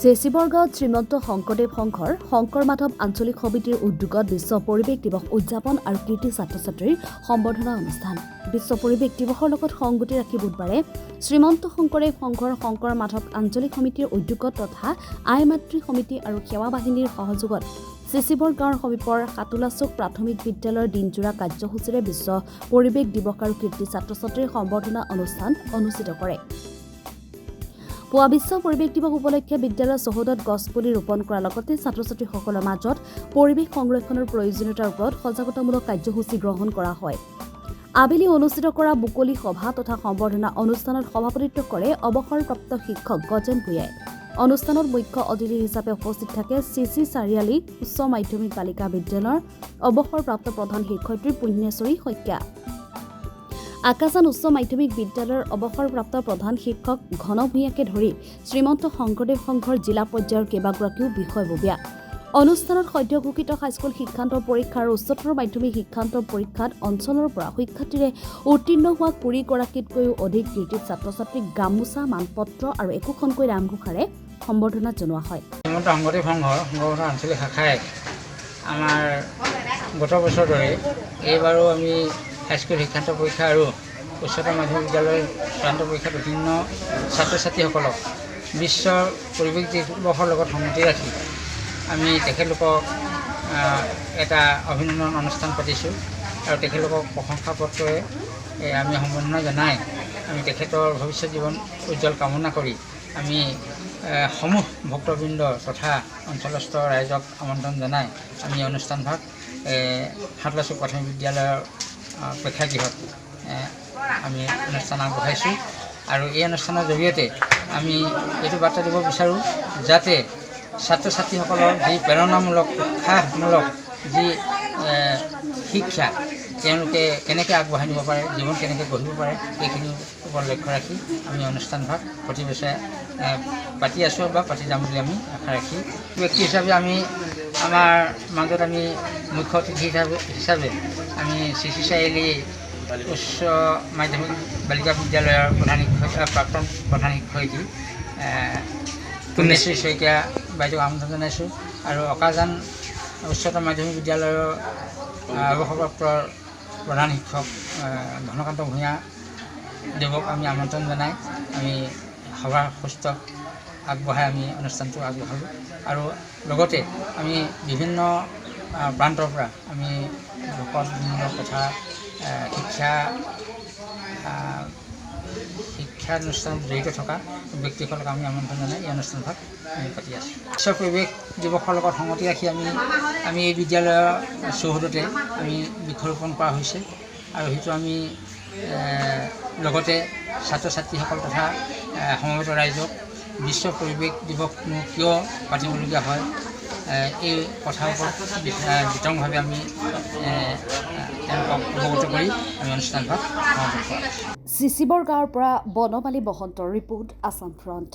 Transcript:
চেচিবৰগাঁৱত শ্ৰীমন্ত শংকৰদেৱ সংঘৰ শংকৰ মাধৱ আঞ্চলিক সমিতিৰ উদ্যোগত বিশ্ব পৰিৱেশ দিৱস উদযাপন আৰু কৃতি ছাত্ৰ-ছাত্ৰীৰ সম্বৰ্ধনা অনুষ্ঠান। বিশ্ব পৰিৱেশ দিৱসৰ লগত সংগতি ৰাখি বুধবাৰে শ্ৰীমন্ত শংকৰদেৱ সংঘৰ শংকৰ মাধৱ আঞ্চলিক সমিতিৰ উদ্যোগত তথা আই মাতৃ সমিতি আৰু সেৱা বাহিনীৰ সহযোগত চেচিবৰগাঁৱৰ সমীপৰ সাতুলাচুক প্ৰাথমিক বিদ্যালয়ৰ দিনজোৰা কাৰ্যসূচীৰে বিশ্ব পৰিৱেশ দিৱস আৰু কৃতি ছাত্ৰ-ছাত্ৰীৰ সম্বৰ্ধনা অনুষ্ঠান অনুষ্ঠিত কৰে। পুৱা বিশ্ব পৰিৱেশ দিৱস উপলক্ষে বিদ্যালয়ৰ চৌহদত গছপুলি ৰোপণ কৰাৰ লগতে ছাত্ৰ-ছাত্ৰীসকলৰ মাজত পৰিৱেশ সংৰক্ষণৰ প্ৰয়োজনীয়তাৰ ওপৰত সজাগতামূলক কাৰ্যসূচী গ্ৰহণ কৰা হয়। আবেলি অনুষ্ঠিত কৰা মুকলি সভা তথা সম্বৰ্ধনা অনুষ্ঠানত সভাপতিত্ব কৰে অৱসৰপ্ৰাপ্ত শিক্ষক গজেন ভূঞাই। অনুষ্ঠানত মুখ্য অতিথি হিচাপে উপস্থিত থাকে চিচি চাৰিআলি উচ্চ মাধ্যমিক বালিকা বিদ্যালয়ৰ অৱসৰপ্ৰাপ্ত প্ৰধান শিক্ষয়িত্ৰী পুণ্যেশ্বৰী শইকীয়া। আকাশান উচ্চ মাধ্যমিক বিদ্যালয়ৰ অৱসৰপ্ৰাপ্ত প্ৰধান শিক্ষক ঘন ভূঞাকে ধৰি শ্ৰীমন্ত শংকৰদেৱ সংঘৰ জিলা পৰ্যায়ৰ কেইবাগৰাকীও বিষয়ববীয়া। অনুষ্ঠানত সদ্য ঘোষিত হাইস্কুল শিক্ষান্ত পৰীক্ষা আৰু উচ্চতৰ মাধ্যমিক শিক্ষান্ত পৰীক্ষাত অঞ্চলৰ পৰা শিক্ষাৰ্থীৰে উত্তীৰ্ণ হোৱা 20গৰাকীতকৈও অধিক কৃতি ছাত্ৰ-ছাত্ৰীক গামোচা, মানপত্ৰ আৰু একোখনকৈ নামঘোষাৰে সম্বৰ্ধনা জনোৱা হয়। শ্ৰীমন্ত শংকৰদেৱ সংঘৰ শংকৰ আঞ্চলিক শাখাই আমাৰ গত বছৰ দৰে এইবাৰো আমি হাইস্কুল শিক্ষান্ত পৰীক্ষা আৰু উচ্চতৰ মাধ্যমিক বিদ্যালয়ৰ চূড়ান্ত পৰীক্ষাত উত্তীৰ্ণ ছাত্ৰ ছাত্ৰীসকলক বিশ্ব পৰিৱেশ দিৱসৰ লগত সংগতি ৰাখি আমি তেখেতলোকক এটা অভিনন্দন অনুষ্ঠান পাতিছোঁ আৰু তেখেতলোকক প্ৰশংসা পত্ৰৰে আমি সম্বৰ্ধনা জনাই আমি তেখেতৰ ভৱিষ্যত জীৱন উজ্জ্বল কামনা কৰি আমি সমূহ ভক্তবৃন্দ তথা অঞ্চলস্থ ৰাইজক আমন্ত্ৰণ জনাই আমি অনুষ্ঠানভাগ সাতুলাচুক প্ৰাথমিক বিদ্যালয়ৰ প্ৰেক্ষাগৃহত আমি অনুষ্ঠান আগবঢ়াইছোঁ আৰু এই অনুষ্ঠানৰ জৰিয়তে আমি এইটো বাৰ্তা দিব বিচাৰোঁ যাতে ছাত্ৰ ছাত্ৰীসকলৰ যি প্ৰেৰণামূলক উৎসাহমূলক যি শিক্ষা তেওঁলোকে কেনেকৈ আগবঢ়াই নিব পাৰে, জীৱন কেনেকৈ গঢ়িব পাৰে, এইখিনিৰ ওপৰত লক্ষ্য ৰাখি আমি অনুষ্ঠানভাগ প্ৰতি বছৰে পাতি আছোঁ বা পাতি যাম বুলি আমি আশা ৰাখি ব্যক্তি হিচাপে আমি আমাৰ মাজত আমি মুখ্য অতিথি হিচাপে আমি চিচি চাৰিআলি উচ্চ মাধ্যমিক বালিকা বিদ্যালয়ৰ প্ৰাক্তন প্ৰধান শিক্ষয়িত্ৰী পুণ্যেশ্বৰী শইকীয়া বাইদেউক আমন্ত্ৰণ জনাইছোঁ আৰু অকাজান উচ্চতৰ মাধ্যমিক বিদ্যালয়ৰ অৱসৰপ্ৰাপ্ত প্ৰধান শিক্ষক ঘনকান্ত ভূঞা দেৱক আমি আমন্ত্ৰণ জনাই আমি সভাৰ সুস্থক আগবঢ়াই আমি অনুষ্ঠানটো আগবঢ়ালোঁ আৰু লগতে আমি বিভিন্ন প্ৰান্তৰ পৰা আমি বিভিন্ন কথা শিক্ষানুষ্ঠানত জড়িত থকা ব্যক্তিসকলক আমি আমন্ত্ৰণ জনাই এই অনুষ্ঠানভাগ আমি পাতি আছোঁ। বিশ্ব পৰিৱেশ দিৱসৰ লগত সংগতি ৰাখি আমি এই বিদ্যালয়ৰ চৌহদতে আমি বৃক্ষৰোপণ কৰা হৈছে আৰু সেইটো আমি লগতে ছাত্ৰ ছাত্ৰীসকল তথা সমবেত ৰাইজক বিশ্ব পৰিৱেশ দিৱসনো কিয় পাতিবলগীয়া হয় এই কথাৰ ওপৰত বিতংভাৱে আমি তেওঁলোকক অৱগত কৰি আমি অনুষ্ঠানভাগ সমাপন কৰা। চেচিবৰগাঁৱৰ পৰা বনমালী বসন্তৰ ৰিপৰ্ট, আছাম ফ্ৰণ্ট।